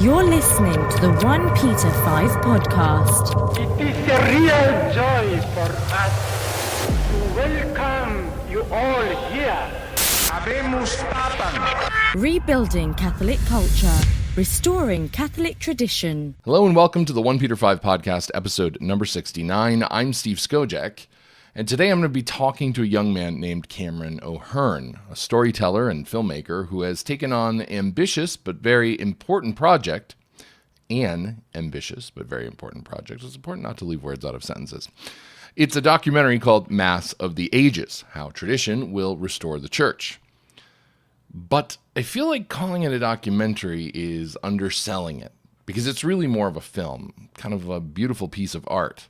You're listening to the OnePeterFive podcast. It is a real joy for us to welcome you all here. Habemus Papam. Rebuilding Catholic culture, restoring Catholic tradition. Hello and welcome to the OnePeterFive podcast, episode number 69. I'm Steve Skojek, and today I'm going to be talking to a young man named Cameron O'Hearn, a storyteller and filmmaker who has taken on an ambitious but very important project. It's important not to leave words out of sentences. It's a documentary called Mass of the Ages, How Tradition Will Restore the Church. But I feel like calling it a documentary is underselling it, because it's really more of a film, kind of a beautiful piece of art.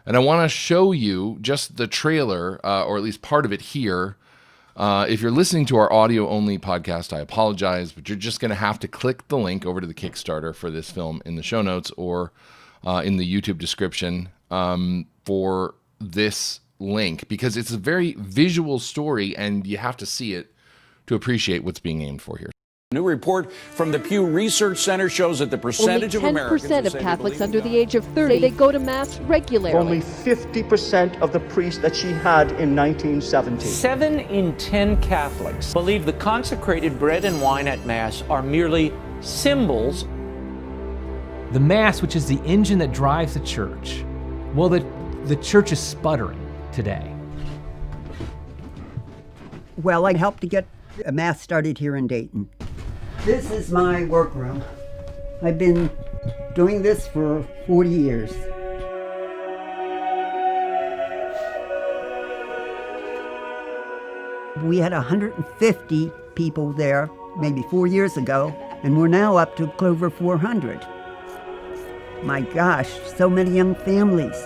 And I want to show you just the trailer, or at least part of it here. If you're listening to our audio-only podcast, I apologize, but you're just going to have to click the link over to the Kickstarter for this film in the show notes or in the YouTube description for this link, because it's a very visual story, and you have to see it to appreciate what's being aimed for here. A new report from the Pew Research Center shows that the percentage of Americans... Only 10% of Catholics under the age of 30, they go to Mass regularly. Only 50% of the priests that she had in 1970. 7 in 10 Catholics believe the consecrated bread and wine at Mass are merely symbols. The Mass, which is the engine that drives the church, well, the church is sputtering today. Well, I helped to get a Mass started here in Dayton. This is my workroom. I've been doing this for 40 years. We had 150 people there maybe 4 years ago, and we're now up to over 400. My gosh, so many young families.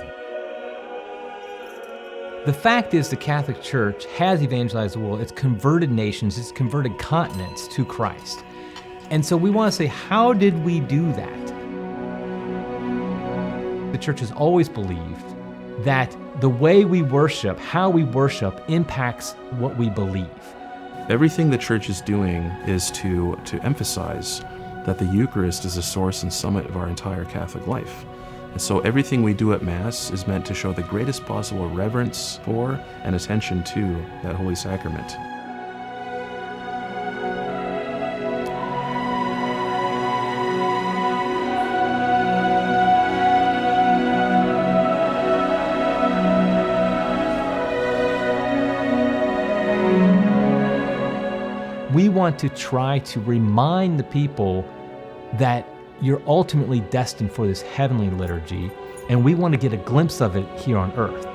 The fact is the Catholic Church has evangelized the world. It's converted nations, it's converted continents to Christ. And so we want to say, how did we do that? The church has always believed that the way we worship, how we worship, impacts what we believe. Everything the church is doing is to emphasize that the Eucharist is the source and summit of our entire Catholic life. And so everything we do at Mass is meant to show the greatest possible reverence for and attention to that Holy Sacrament. We want to try to remind the people that you're ultimately destined for this heavenly liturgy, and we want to get a glimpse of it here on earth.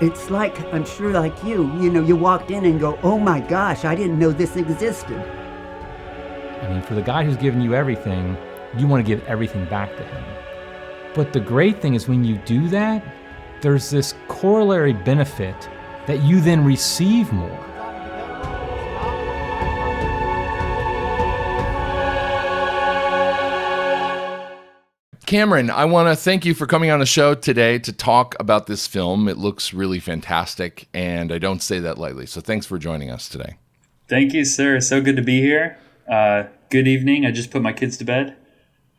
It's like, I'm sure like you you walked in and go, oh my gosh, I didn't know this existed. I mean, for the guy who's given you everything, you want to give everything back to him. But the great thing is when you do that, there's this corollary benefit that you then receive more. Cameron, I want to thank you for coming on the show today to talk about this film. It looks really fantastic, and I don't say that lightly. So thanks for joining us today. Thank you, sir. So good to be here. Good evening. I just put my kids to bed.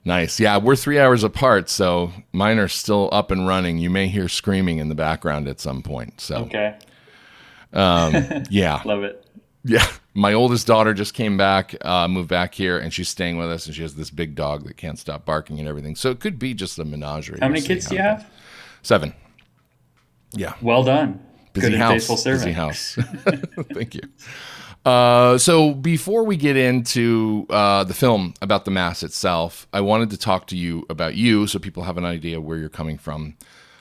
Nice. Yeah, we're 3 hours apart, so mine are still up and running. You may hear screaming in the background at some point. So okay. Yeah. Love it. Yeah. My oldest daughter just came back, moved back here, and she's staying with us, and she has this big dog that can't stop barking and everything. So it could be just a menagerie. How many kids do you have? 7. Yeah. Well done. Busy Good house. and faithful servant. Busy house. Thank you. So before we get into the film about the Mass itself, I wanted to talk to you about you so people have an idea where you're coming from.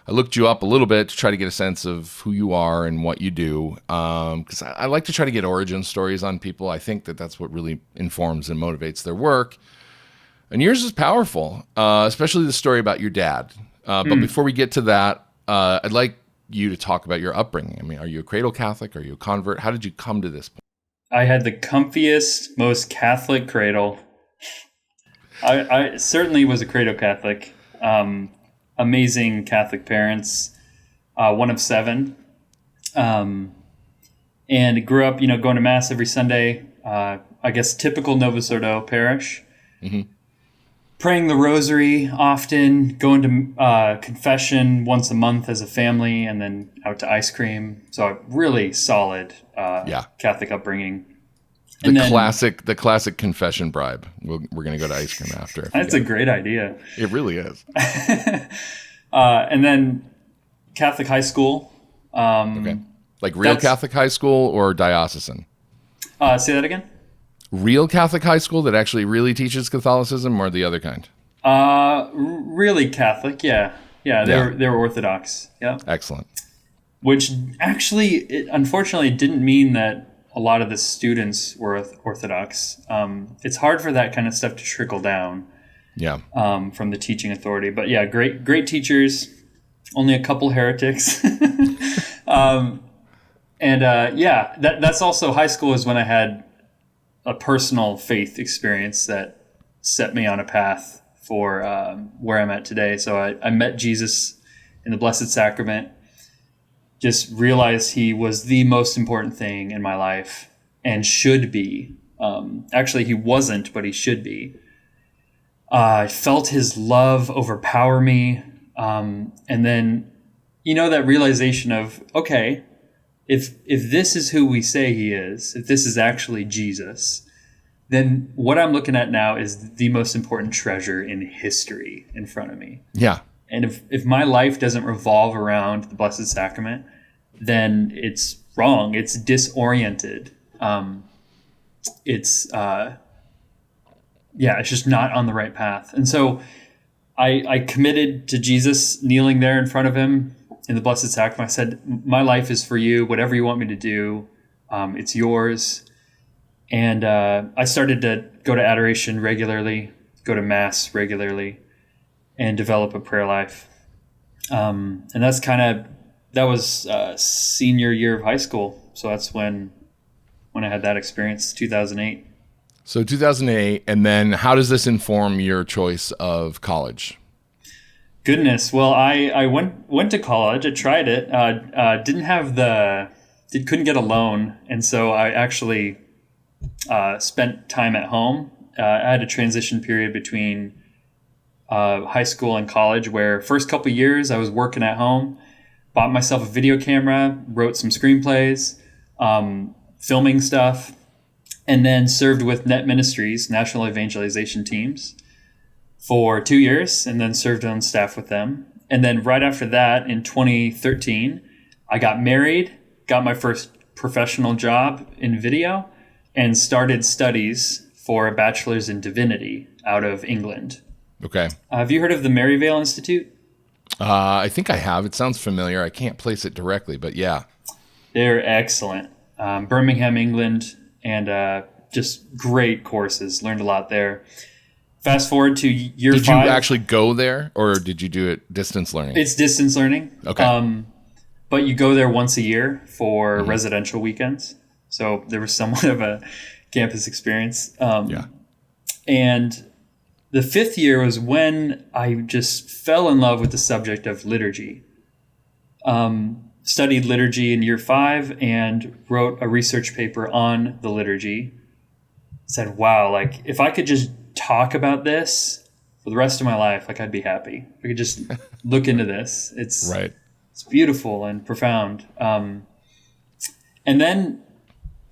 I looked you up a little bit to try to get a sense of who you are and what you do, because I like to try to get origin stories on people. I think that that's what really informs and motivates their work. And yours is powerful, especially the story about your dad. But before we get to that, I'd like you to talk about your upbringing. I mean, are you a cradle Catholic? Are you a convert? How did you come to this point? I had the comfiest, most Catholic cradle. I certainly was a cradle Catholic. Amazing Catholic parents, one of 7. And grew up, going to Mass every Sunday. I guess typical Novus Ordo parish. Mm-hmm. praying the rosary often, going to confession once a month as a family, and then out to ice cream. So a really solid Catholic upbringing. The classic confession bribe. We're going to go to ice cream after. That's a great idea. It really is. And then Catholic high school. Okay. Like real Catholic high school or diocesan? Say that again? Real Catholic high school that actually really teaches Catholicism, or the other kind? Really Catholic, yeah. They were Orthodox. Yeah. Excellent. Which actually, unfortunately, didn't mean that a lot of the students were Orthodox. It's hard for that kind of stuff to trickle down. Yeah. From the teaching authority, but yeah, great teachers. Only a couple heretics. That's also high school is when I had a personal faith experience that set me on a path for where I'm at today. So I met Jesus in the Blessed Sacrament, just realized he was the most important thing in my life and should be. Actually, he wasn't, but he should be. I felt his love overpower me. And then, that realization of, okay, if this is who we say he is, if this is actually Jesus, then what I'm looking at now is the most important treasure in history in front of me. Yeah. And if my life doesn't revolve around the Blessed Sacrament, then it's wrong. It's disoriented. It's just not on the right path. And so I committed to Jesus, kneeling there in front of him in the Blessed Sacrament. I said, my life is for you. Whatever you want me to do, it's yours. And I started to go to adoration regularly, go to Mass regularly, and develop a prayer life. And that was senior year of high school. So that's when I had that experience, 2008. So 2008, and then how does this inform your choice of college? Goodness, well, I went to college. I tried it. Couldn't get a loan, and so I actually spent time at home. I had a transition period between high school and college, where first couple years I was working at home, bought myself a video camera, wrote some screenplays, filming stuff, and then served with Net Ministries, National Evangelization Teams, for 2 years, and then served on staff with them. And then right after that, in 2013, I got married, got my first professional job in video, and started studies for a bachelor's in divinity out of England. Okay. Have you heard of the Maryvale Institute? I think I have. It sounds familiar. I can't place it directly, but yeah. They're excellent. Birmingham, England, and just great courses. Learned a lot there. Fast forward to year 5. Did you actually go there, or did you do it distance learning? It's distance learning. Okay. But you go there once a year for residential weekends. So there was somewhat of a campus experience. And the 5th year was when I just fell in love with the subject of liturgy. Studied liturgy in year 5 and wrote a research paper on the liturgy. Said, wow, like if I could just talk about this for the rest of my life, like I'd be happy. If I could just look into this. It's beautiful and profound. And then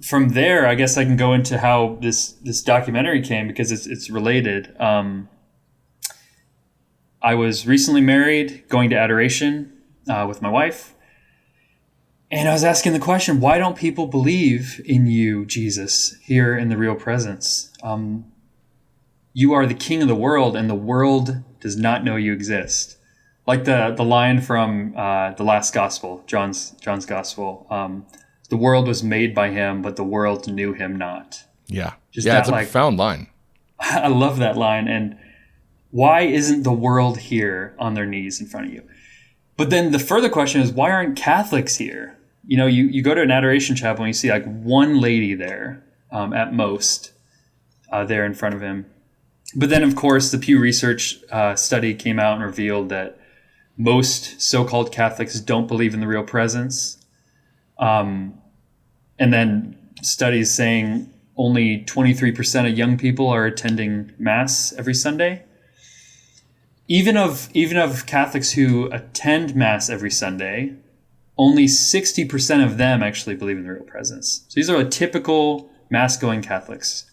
from there, I guess I can go into how this documentary came, because it's related. I was recently married, going to adoration with my wife. And I was asking the question, why don't people believe in you, Jesus, here in the real presence? You are the king of the world, and the world does not know you exist. Like the line from the last gospel, John's gospel. The world was made by him, but the world knew him not. Yeah. It's a profound line. I love that line. And why isn't the world here on their knees in front of you? But then the further question is, why aren't Catholics here? You go to an adoration chapel and you see like one lady there at most there in front of him. But then, of course, the Pew Research study came out and revealed that most so-called Catholics don't believe in the real presence. And then studies saying only 23% of young people are attending Mass every Sunday. even of Catholics who attend Mass every Sunday, only 60% of them actually believe in the real presence. So these are typical Mass-going Catholics.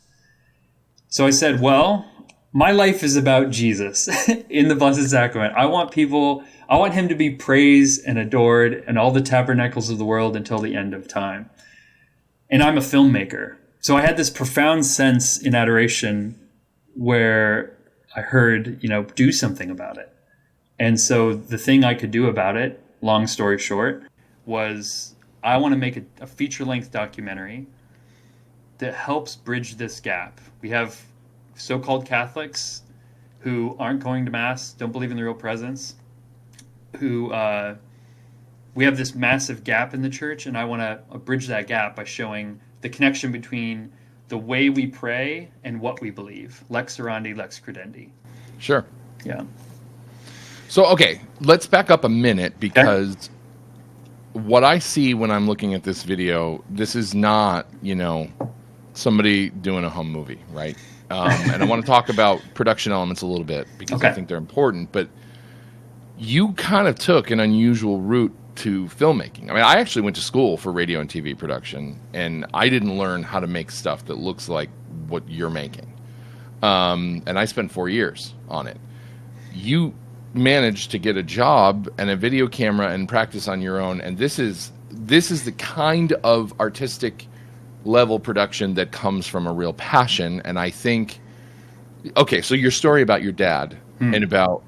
So I said, well, my life is about Jesus in the Blessed Sacrament. I want him to be praised and adored in all the tabernacles of the world until the end of time. And I'm a filmmaker. So I had this profound sense in adoration where I heard, do something about it. And so the thing I could do about it, long story short, was I want to make a feature-length documentary that helps bridge this gap. We have so-called Catholics who aren't going to Mass, don't believe in the real presence, who we have this massive gap in the church, and I want to bridge that gap by showing the connection between the way we pray and what we believe. Lex orandi, lex credendi. Sure. Yeah. So, okay, let's back up a minute, because what I see when I'm looking at this video, this is not, somebody doing a home movie, right? And I want to talk about production elements a little bit, because I think they're important. But you kind of took an unusual route to filmmaking. I mean, I actually went to school for radio and TV production, and I didn't learn how to make stuff that looks like what you're making. And I spent 4 years on it. You managed to get a job and a video camera and practice on your own, and this is the kind of artistic level production that comes from a real passion. And I think, so your story about your dad and about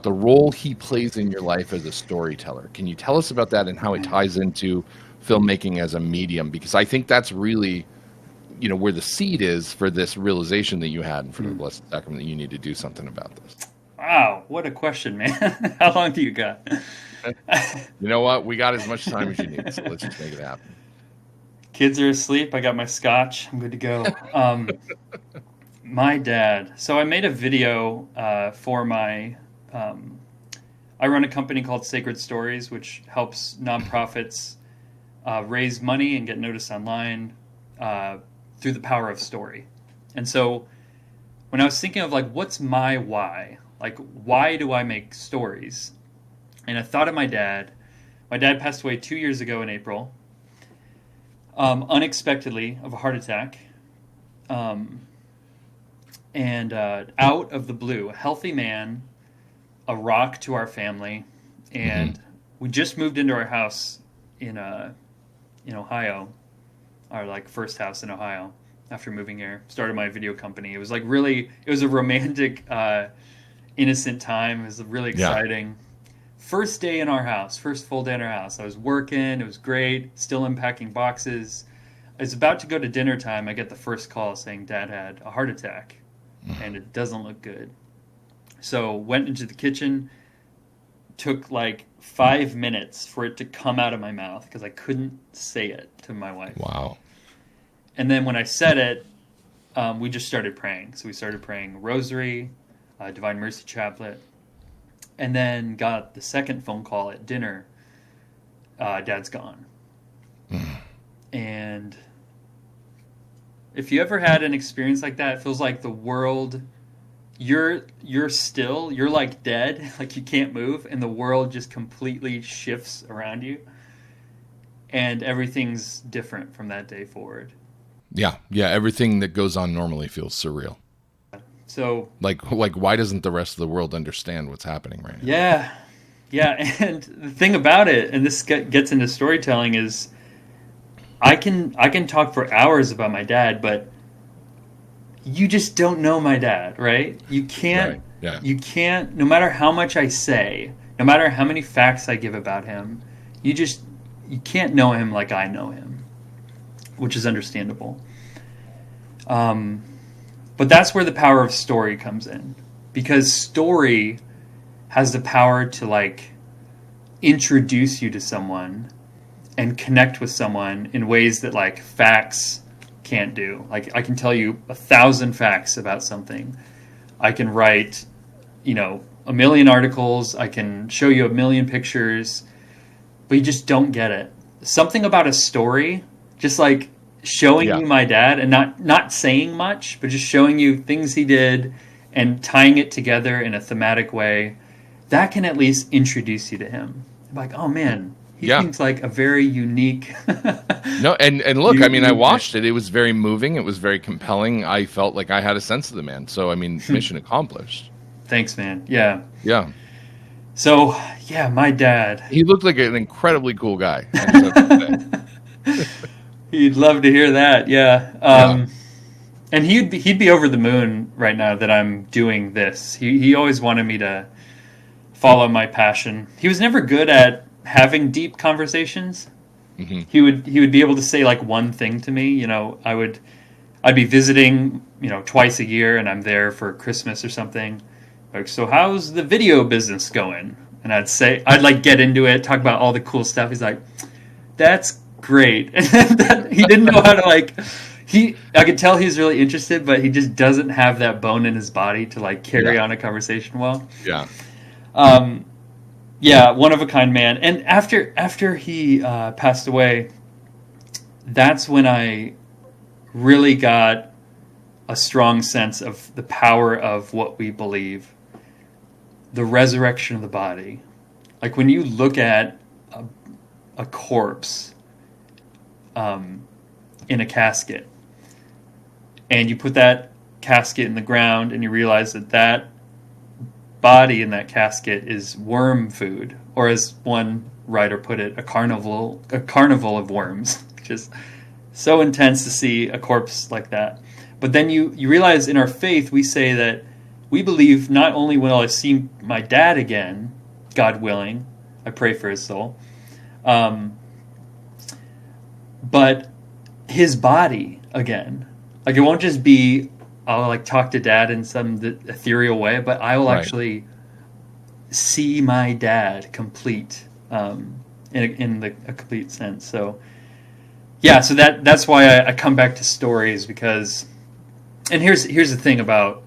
the role he plays in your life as a storyteller, can you tell us about that and how it ties into filmmaking as a medium? Because I think that's really where the seed is for this realization that you had in front of the Blessed Sacrament, that you need to do something about this. Wow, what a question, man. How long do you got? You know what? We got as much time as you need, so let's just make it happen. Kids are asleep. I got my scotch. I'm good to go. My dad. So I made a video for my... I run a company called Sacred Stories, which helps nonprofits raise money and get noticed online through the power of story. And so when I was thinking of what's my why? Why do I make stories? And I thought of my dad. My dad passed away 2 years ago in April, unexpectedly, of a heart attack. And out of the blue, a healthy man, a rock to our family, and we just moved into our house in Ohio, our first house in Ohio after moving here. Started my video company. It was it was a romantic, innocent time. It was really exciting. Yeah. First day in our house, first full day in our house. I was working. It was great. Still unpacking boxes. I was about to go to dinner time. I get the first call saying Dad had a heart attack, and it doesn't look good. So went into the kitchen, took 5 minutes for it to come out of my mouth because I couldn't say it to my wife. Wow. And then when I said it, we just started praying. So we started praying Rosary, Divine Mercy Chaplet, and then got the second phone call at dinner. Dad's gone. And if you ever had an experience like that, it feels like the world... You're dead, you can't move, and the world just completely shifts around you, and everything's different from that day forward. Yeah, everything that goes on normally feels surreal. So, why doesn't the rest of the world understand what's happening right now? Yeah, and the thing about it, and this gets into storytelling, is I can talk for hours about my dad, but you just don't know my dad, right? You can't. Right. Yeah. You can't. No matter how much I say, no matter how many facts I give about him, you can't know him like I know him, which is understandable. But that's where the power of story comes in, because story has the power to introduce you to someone and connect with someone in ways that facts can't do. I can tell you 1,000 facts about something. I can write, 1 million articles. I can show you 1 million pictures, but you just don't get it. Something about a story, just showing you my dad and not saying much, but just showing you things he did and tying it together in a thematic way, that can at least introduce you to him. Like, oh man, he seems like a very unique. No, and look, I mean, I watched it. It was very moving. It was very compelling. I felt like I had a sense of the man. So, I mean, mission accomplished. Thanks, man. Yeah. Yeah. So, yeah, my dad. He looked like an incredibly cool guy. He'd love to hear that. Yeah. And he'd be over the moon right now that I'm doing this. He always wanted me to follow my passion. He was never good at having deep conversations. Mm-hmm. He would be able to say like one thing to me. You know, I'd be visiting, you know, twice a year, and I'm there for Christmas or something. Like, so how's the video business going? And I'd like get into it, talk about all the cool stuff. He's like, that's great. And he didn't know how to I could tell he's really interested, but he just doesn't have that bone in his body to like carry on a conversation well. Yeah. Yeah, one of a kind man. And after he passed away, that's when I really got a strong sense of the power of what we believe, the resurrection of the body. Like when you look at a corpse in a casket, and you put that casket in the ground, and you realize that body in that casket is worm food, or as one writer put it, a carnival of worms. Just so intense to see a corpse like that. But then you realize in our faith we say that we believe not only will I see my dad again, God willing, I pray for his soul, but his body again. Like it won't just be I'll like talk to dad in some ethereal way, but I will actually see my dad complete in a complete sense. So yeah, so that's why I come back to stories, because, and here's the thing about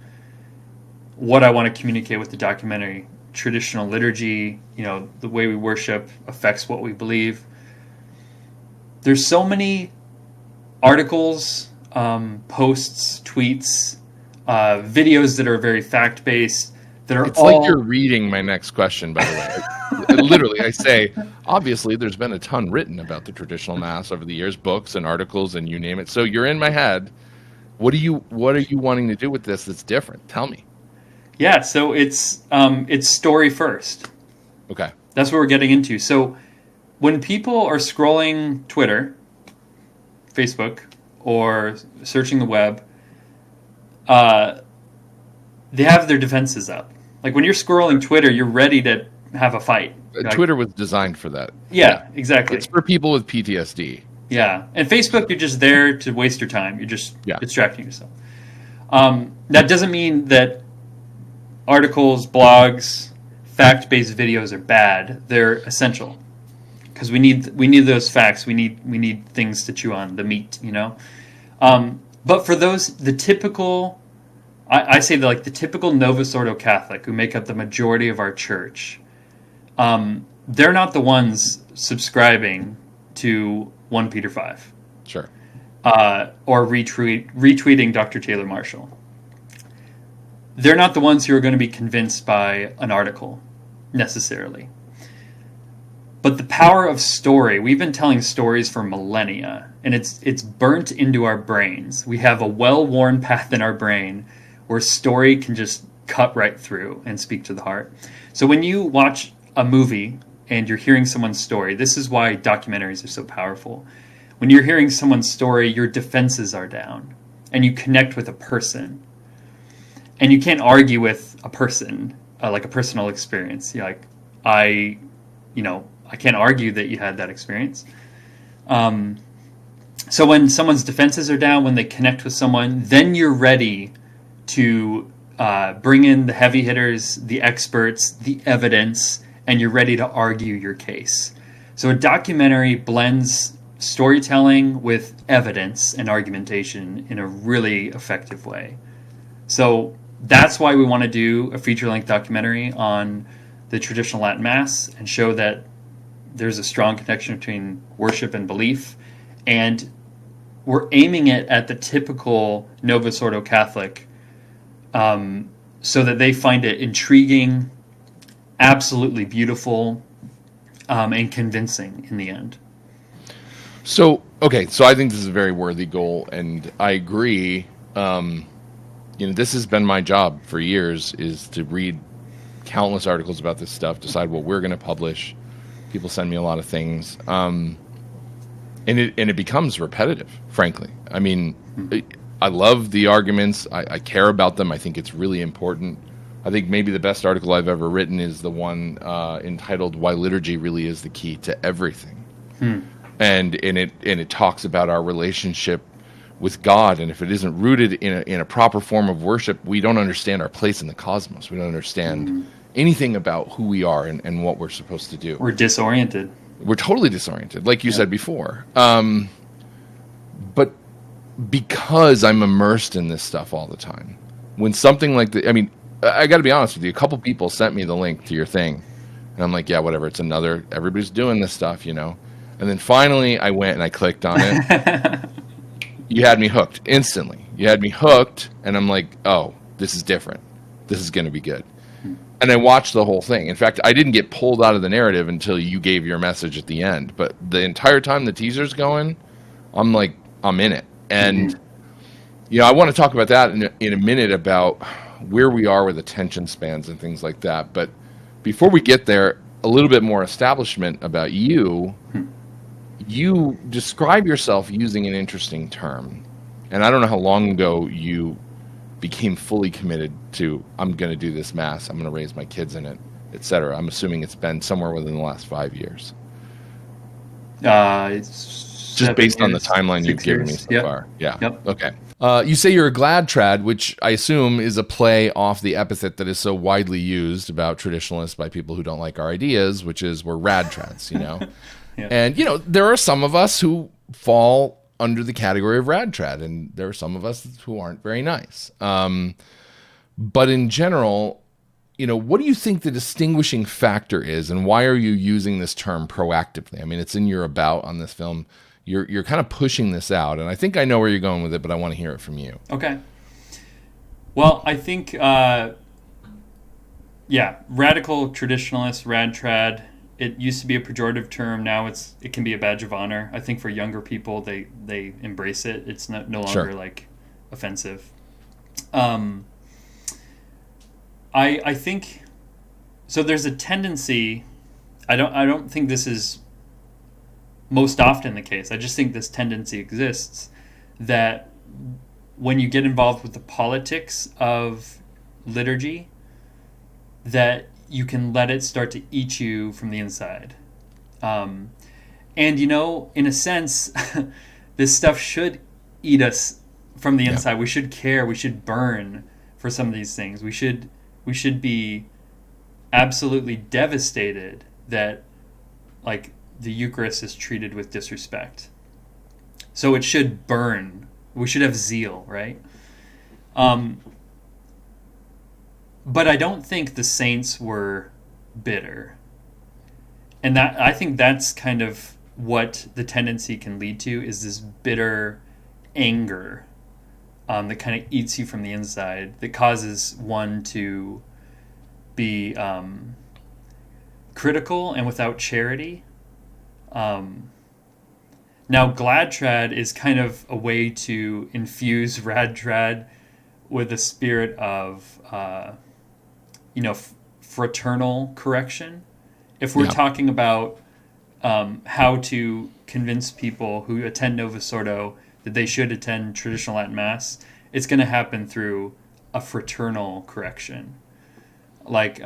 what I want to communicate with the documentary. Traditional liturgy, you know, the way we worship affects what we believe. There's so many articles, posts, tweets, videos that are very fact-based, that are like you're reading my next question, by the way. Literally, I say, obviously, there's been a ton written about the traditional Mass over the years, books and articles and you name it. So you're in my head. What are you wanting to do with this that's different? Tell me. Yeah, so it's story first. Okay. That's what we're getting into. So when people are scrolling Twitter, Facebook, or searching the web, they have their defenses up. Like when you're scrolling Twitter, you're ready to have a fight. Twitter was designed for that. Yeah, exactly. It's for people with PTSD. Yeah. And Facebook, you're just there to waste your time. You're just distracting yourself. That doesn't mean that articles, blogs, fact-based videos are bad. They're essential. Because we need those facts. We need things to chew on, the meat, you know. But for those, the typical, I say that like the typical Novus Ordo Catholic who make up the majority of our church, they're not the ones subscribing to OnePeterFive. Sure. Or retweeting Dr. Taylor Marshall. They're not the ones who are going to be convinced by an article, necessarily. But the power of story, we've been telling stories for millennia, and it's burnt into our brains. We have a well-worn path in our brain where story can just cut right through and speak to the heart. So when you watch a movie and you're hearing someone's story, this is why documentaries are so powerful. When you're hearing someone's story, your defenses are down, and you connect with a person. And you can't argue with a person, like a personal experience. You're like, I can't argue that you had that experience. So when someone's defenses are down, when they connect with someone, then you're ready to bring in the heavy hitters, the experts, the evidence, and you're ready to argue your case. So a documentary blends storytelling with evidence and argumentation in a really effective way. So that's why we want to do a feature-length documentary on the traditional Latin Mass and show that there's a strong connection between worship and belief. And we're aiming it at the typical Novus Ordo Catholic so that they find it intriguing, absolutely beautiful, and convincing in the end. So I think this is a very worthy goal, and I agree. This has been my job for years, is to read countless articles about this stuff, decide what we're going to publish. People send me a lot of things, and it becomes repetitive, frankly. I mean, I love the arguments. I care about them. I think it's really important. I think maybe the best article I've ever written is the one entitled "Why Liturgy Really Is the Key to Everything," and it talks about our relationship with God, and if it isn't rooted in a proper form of worship, we don't understand our place in the cosmos. We don't understand anything about who we are and what we're supposed to do. We're disoriented. We're totally disoriented, like you said before. But because I'm immersed in this stuff all the time, when something like I got to be honest with you, a couple people sent me the link to your thing, and I'm like, yeah, whatever, it's another, everybody's doing this stuff, and then finally I went and I clicked on it. You had me hooked instantly. You had me hooked, and I'm like, oh, this is different. This is going to be good. And I watched the whole thing. In fact, I didn't get pulled out of the narrative until you gave your message at the end. But the entire time the teaser's going, I'm like, I'm in it. And, I want to talk about that in a minute, about where we are with attention spans and things like that. But before we get there, a little bit more establishment about you. You describe yourself using an interesting term. And I don't know how long ago you became fully committed to, I'm going to do this Mass, I'm going to raise my kids in it, etc. I'm assuming it's been somewhere within the last 5 years. It's just based on the timeline you've given me so far. Yeah. Yep. Okay. You say you're a glad trad, which I assume is a play off the epithet that is so widely used about traditionalists by people who don't like our ideas, which is we're rad trads, Yeah. And, there are some of us who fall under the category of rad trad, and there are some of us who aren't very nice. But in general, what do you think the distinguishing factor is, and why are you using this term proactively? I mean, it's in your about on this film. You're kind of pushing this out, and I think I know where you're going with it, but I want to hear it from you. Okay. Well, I think, radical traditionalist, rad trad. It used to be a pejorative term. Now it can be a badge of honor. I think for younger people, they embrace it. It's no longer like offensive. I think so. There's a tendency. I don't think this is most often the case. I just think this tendency exists that when you get involved with the politics of liturgy, that you can let it start to eat you from the inside. And, in a sense, this stuff should eat us from the inside. We should care. We should burn for some of these things. We should be absolutely devastated that, the Eucharist is treated with disrespect. So it should burn. We should have zeal, right? But I don't think the saints were bitter. And I think that's kind of what the tendency can lead to, is this bitter anger that kind of eats you from the inside, that causes one to be critical and without charity. Now, glad trad is kind of a way to infuse rad trad with a spirit of fraternal correction. If we're talking about how to convince people who attend Novus Ordo that they should attend traditional Latin Mass, it's going to happen through a fraternal correction, like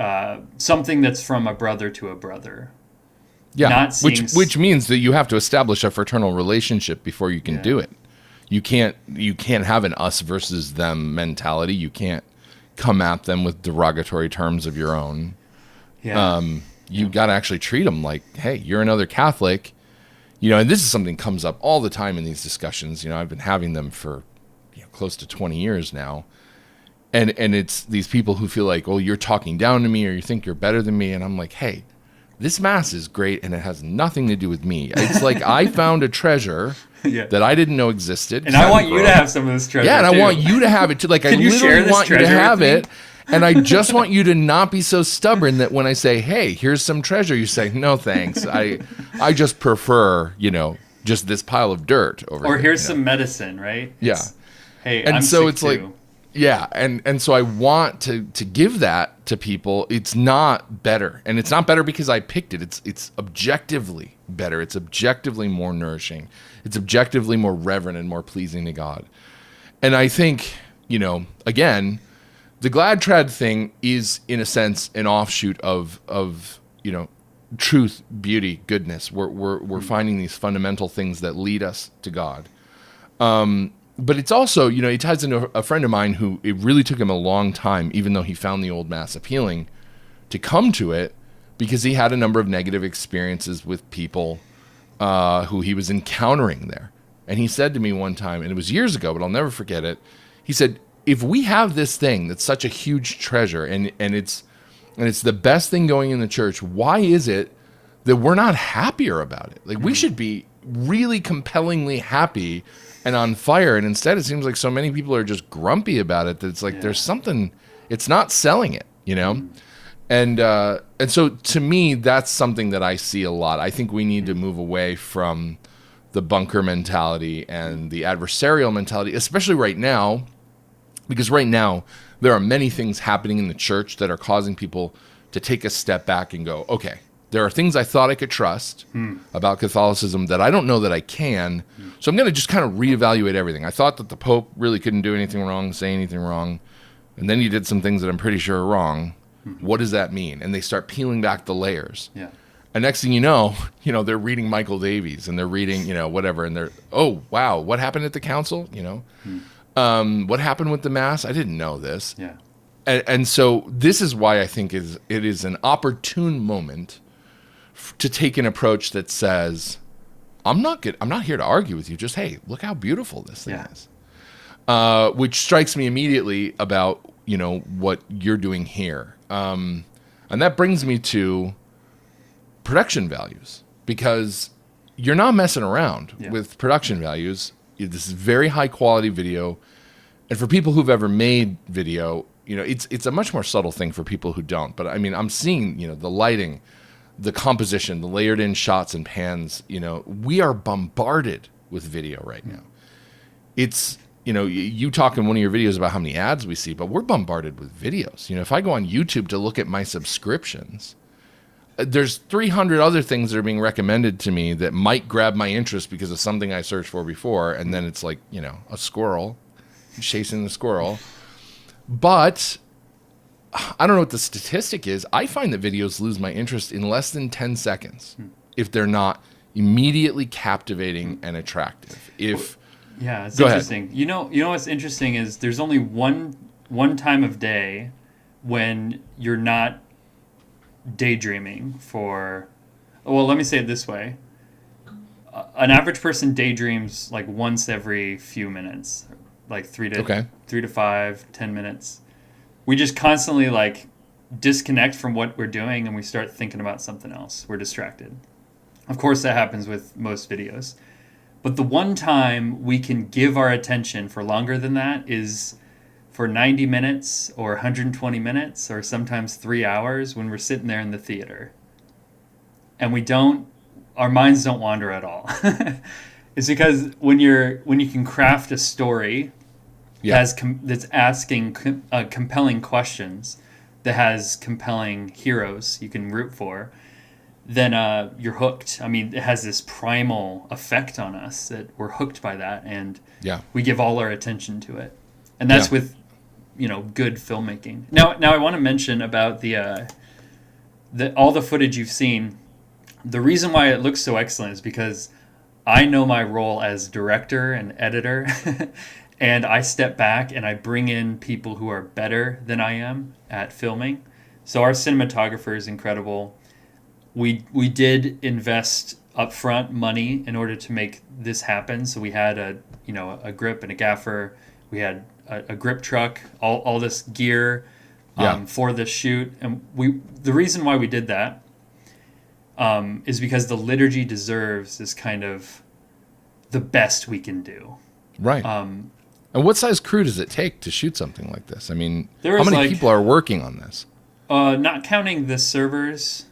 something that's from a brother to a brother. Yeah, not which means that you have to establish a fraternal relationship before you can do it. You can't have an us versus them mentality. You can't come at them with derogatory terms of your own. Yeah. You got to actually treat them like, hey, you're another Catholic. And this is something that comes up all the time in these discussions. I've been having them for close to 20 years now. And it's these people who feel like, oh, you're talking down to me, or you think you're better than me. And I'm like, hey, this Mass is great, and it has nothing to do with me. It's like I found a treasure that I didn't know existed. And I want you to have some of this treasure, and too. I want you to have it, too. Like, I Can you literally share this want you to treasure have with me? it. And I just want you to not be so stubborn that when I say, hey, here's some treasure, you say, no, thanks. I just prefer, just this pile of dirt over here. Or here's some medicine, right? Yeah. Hey, and I'm so sick it's too. like, yeah. And so I want to give that to people. It's not better. And it's not better because I picked it. It's objectively better. It's objectively more nourishing. It's objectively more reverent and more pleasing to God. And I think, again, the glad trad thing is, in a sense, an offshoot of truth, beauty, goodness. We're finding these fundamental things that lead us to God. But it's also, it ties into a friend of mine who it really took him a long time, even though he found the old Mass appealing, to come to it, because he had a number of negative experiences with people who he was encountering there. And he said to me one time, and it was years ago, but I'll never forget it. He said, if we have this thing that's such a huge treasure and it's the best thing going in the church, why is it that we're not happier about it? Like, we should be really compellingly happy and on fire. And instead, it seems like so many people are just grumpy about it that it's like there's something, it's not selling it, And so to me, that's something that I see a lot. I think we need to move away from the bunker mentality and the adversarial mentality, especially right now, because right now there are many things happening in the church that are causing people to take a step back and go, okay, there are things I thought I could trust about Catholicism that I don't know that I can. So I'm going to just kind of reevaluate everything. I thought that the Pope really couldn't do anything wrong, say anything wrong. And then he did some things that I'm pretty sure are wrong. What does that mean? And they start peeling back the layers. Yeah. And next thing you know, they're reading Michael Davies and they're reading, whatever. And they're, oh, wow, what happened at the council? What happened with the Mass? I didn't know this. Yeah. And so this is why I think it is an opportune moment to take an approach that says, I'm not here to argue with you. Just, hey, look how beautiful this thing is. Which strikes me immediately about, what you're doing here. And that brings me to production values, because you're not messing around with production values. This is very high quality video. And for people who've ever made video, it's a much more subtle thing for people who don't. But I mean, I'm seeing, the lighting, the composition, the layered in shots and pans. We are bombarded with video right now. It's, you talk in one of your videos about how many ads we see, but we're bombarded with videos. If I go on YouTube to look at my subscriptions, there's 300 other things that are being recommended to me that might grab my interest because of something I searched for before. And then it's like, a squirrel chasing the squirrel. But I don't know what the statistic is. I find that videos lose my interest in less than 10 seconds if they're not immediately captivating and attractive. It's interesting. You know what's interesting is there's only one time of day when you're not daydreaming for, well, let me say it this way. An average person daydreams like once every few minutes, like 3 to 5, 10 minutes. We just constantly like disconnect from what we're doing and we start thinking about something else. We're distracted. Of course, that happens with most videos. But the one time we can give our attention for longer than that is for 90 minutes or 120 minutes or sometimes 3 hours when we're sitting there in the theater. And our minds don't wander at all. It's because when you can craft a story that's asking compelling questions, that has compelling heroes you can root for, then you're hooked. I mean, it has this primal effect on us that we're hooked by that, and we give all our attention to it. And that's with good filmmaking. Now I want to mention about the all the footage you've seen. The reason why it looks so excellent is because I know my role as director and editor, and I step back and I bring in people who are better than I am at filming. So our cinematographer is incredible. We did invest upfront money in order to make this happen. So we had a grip and a gaffer. We had a grip truck, all this gear for this shoot. And the reason why we did that is because the liturgy deserves this kind of the best we can do. Right. And what size crew does it take to shoot something like this? I mean, There how was, many people are working on this? Not counting the servers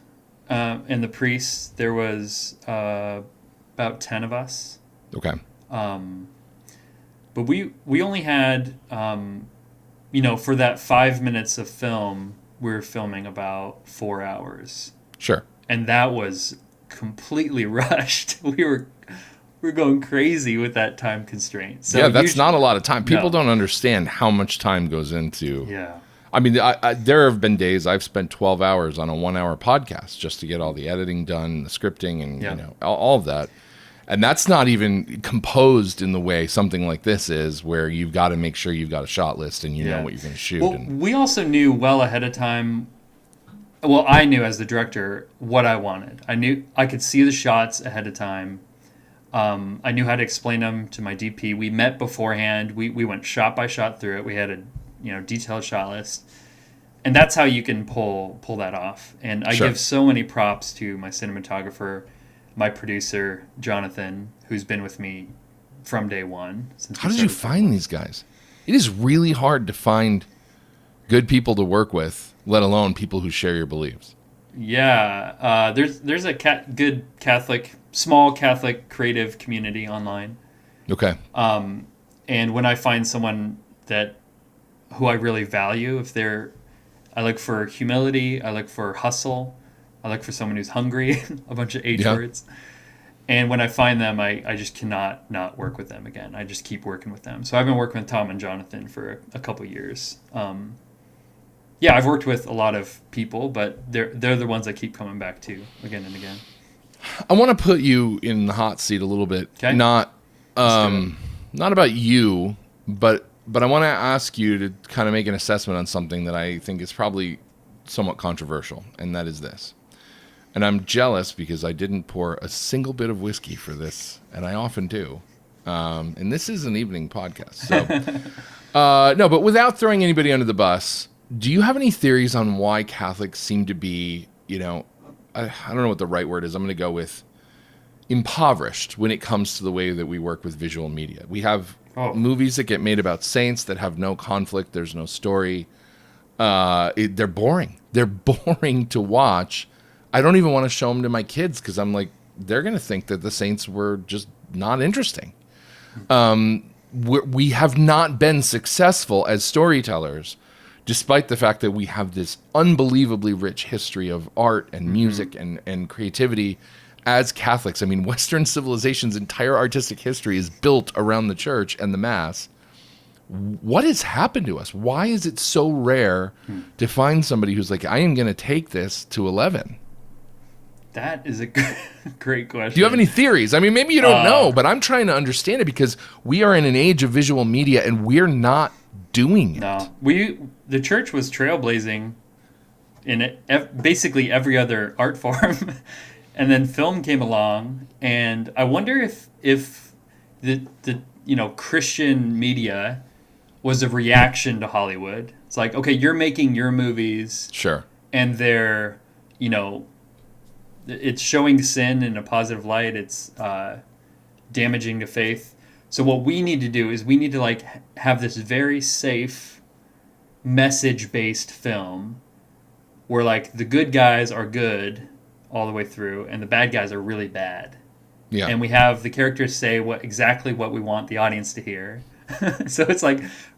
and the priests, there was about 10 of us. Okay. But we only had, for that 5 minutes of film, we were filming about 4 hours. Sure. And that was completely rushed. We were going crazy with that time constraint. So yeah, that's not a lot of time. People No. don't understand how much time goes into. Yeah. I mean, there have been days I've spent 12 hours on a 1 hour podcast just to get all the editing done, the scripting, and all of that. And that's not even composed in the way something like this is, where you've got to make sure you've got a shot list and you know what you're going to shoot. Well, we also knew well ahead of time. Well, I knew as the director what I wanted. I knew I could see the shots ahead of time. I knew how to explain them to my DP. We met beforehand. We went shot by shot through it. We had a detailed shot list, and that's how you can pull that off. And I give so many props to my cinematographer, my producer Jonathan, who's been with me from day one. How did you find these guys? It is really hard to find good people to work with, let alone people who share your beliefs. Yeah, there's a good small Catholic creative community online. Okay. And when I find someone who I really value, I look for humility, I look for hustle, I look for someone who's hungry, a bunch of H words. And when I find them, I just cannot not work with them again. I just keep working with them. So I've been working with Tom and Jonathan for a couple years. I've worked with a lot of people, but they're the ones I keep coming back to again and again. I want to put you in the hot seat a little bit. Okay. Not about you, but I want to ask you to kind of make an assessment on something that I think is probably somewhat controversial, and that is this. And I'm jealous because I didn't pour a single bit of whiskey for this, and I often do. And this is an evening podcast. So, no, but without throwing anybody under the bus, do you have any theories on why Catholics seem to be, I don't know what the right word is. I'm going to go with impoverished when it comes to the way that we work with visual media. We have movies that get made about saints that have no conflict. There's no story. They're boring. They're boring to watch. I don't even want to show them to my kids because I'm like, they're going to think that the saints were just not interesting. We have not been successful as storytellers, despite the fact that we have this unbelievably rich history of art and music and creativity as Catholics. I mean, Western civilization's entire artistic history is built around the church and the Mass. What has happened to us? Why is it so rare to find somebody who's like, I am going to take this to 11? That is a great question. Do you have any theories? I mean, maybe you don't know, but I'm trying to understand it because we are in an age of visual media and we're not doing it. No, the church was trailblazing in basically every other art form, and then film came along, and I wonder if the Christian media was a reaction to Hollywood. It's like, okay, you're making your movies, sure, and they're it's showing sin in a positive light. It's damaging to faith. So what we need to do is we need to have this very safe message-based film where the good guys are good all the way through and the bad guys are really bad. Yeah. And we have the characters say exactly what we want the audience to hear. So it's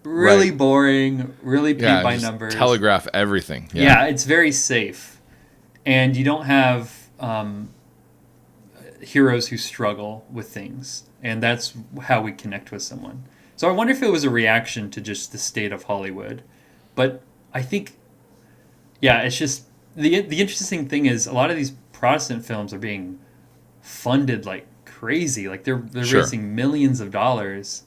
really boring, really paint by numbers. Telegraph everything. Yeah, it's very safe. And you don't have heroes who struggle with things. And that's how we connect with someone. So I wonder if it was a reaction to just the state of Hollywood. But I think, it's just the interesting thing is a lot of these Protestant films are being funded like crazy. They're raising millions of dollars.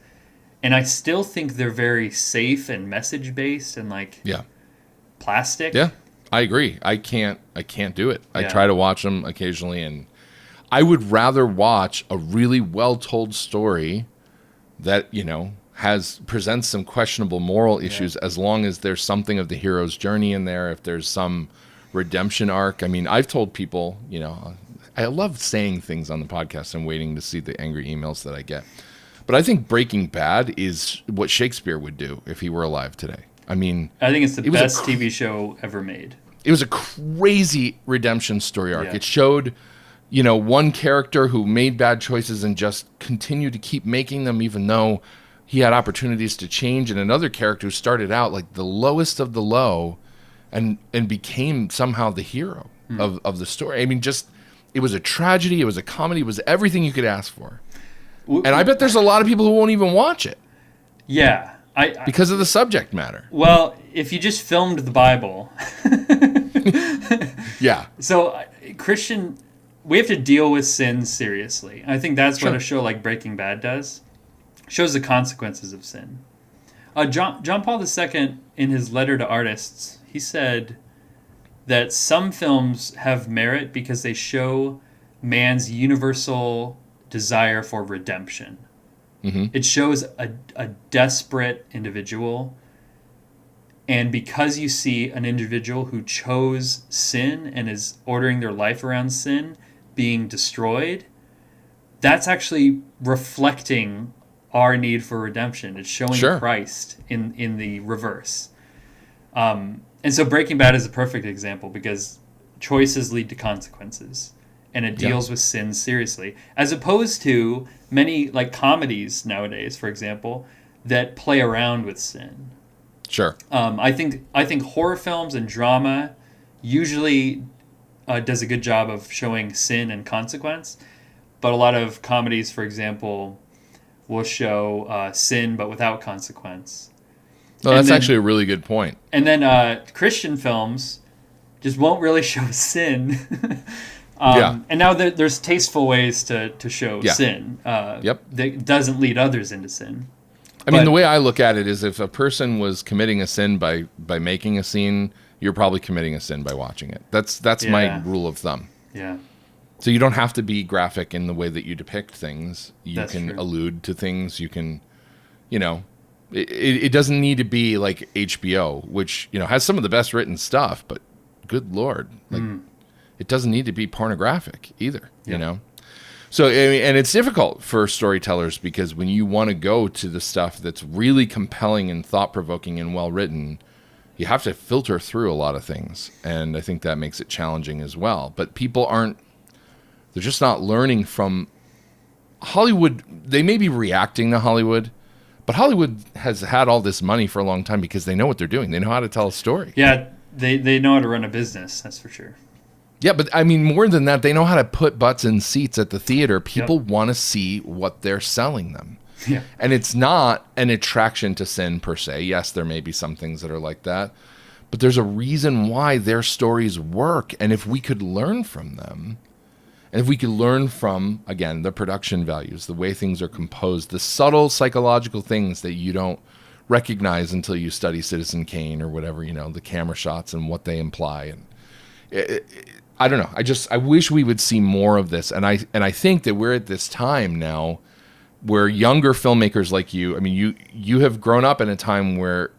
And I still think they're very safe and message based and plastic. Yeah, I agree. I can't do it. I try to watch them occasionally, and I would rather watch a really well told story that presents some questionable moral issues as long as there's something of the hero's journey in there. If there's some redemption arc. I mean, I've told people, I love saying things on the podcast and waiting to see the angry emails that I get. But I think Breaking Bad is what Shakespeare would do if he were alive today. I mean, I think it's the best TV show ever made. It was a crazy redemption story arc. Yeah. It showed, one character who made bad choices and just continued to keep making them even though he had opportunities to change, and another character who started out like the lowest of the low and became somehow the hero of the story. I mean, it was a tragedy, it was a comedy, it was everything you could ask for. And I bet there's a lot of people who won't even watch it. Yeah. Because of the subject matter. Well, if you just filmed the Bible. Yeah. So, Christian, we have to deal with sin seriously. I think that's what a show like Breaking Bad does. Shows the consequences of sin. John Paul II, in his letter to artists, he said that some films have merit because they show man's universal desire for redemption. Mm-hmm. It shows a desperate individual, and because you see an individual who chose sin and is ordering their life around sin being destroyed, that's actually reflecting our need for redemption. It's showing Christ in the reverse. And so Breaking Bad is a perfect example because choices lead to consequences. And it deals with sin seriously, as opposed to many like comedies nowadays, for example, that play around with sin. Sure. I think horror films and drama usually does a good job of showing sin and consequence, but a lot of comedies, for example, will show sin but without consequence. Oh, that's actually a really good point. And then Christian films just won't really show sin. And now there's tasteful ways to show sin that doesn't lead others into sin. I mean, the way I look at it is if a person was committing a sin by making a scene, you're probably committing a sin by watching it. That's my rule of thumb. Yeah. So you don't have to be graphic in the way that you depict things. You can true. allude to things. You can, it doesn't need to be like HBO, which, has some of the best written stuff, but good Lord, it doesn't need to be pornographic either, So, and it's difficult for storytellers because when you want to go to the stuff that's really compelling and thought-provoking and well-written, you have to filter through a lot of things. And I think that makes it challenging as well. But people they're just not learning from Hollywood. They may be reacting to Hollywood, but Hollywood has had all this money for a long time because they know what they're doing. They know how to tell a story. Yeah, they know how to run a business, that's for sure. Yeah, but I mean, more than that, they know how to put butts in seats at the theater. People want to see what they're selling them. Yeah. And it's not an attraction to sin per se. Yes, there may be some things that are like that, but there's a reason why their stories work. And if we could learn from them, and if we could learn from, again, the production values, the way things are composed, the subtle psychological things that you don't recognize until you study Citizen Kane or whatever, the camera shots and what they imply. And I don't know. I wish we would see more of this. And I think that we're at this time now where younger filmmakers like you, I mean, you have grown up in a time where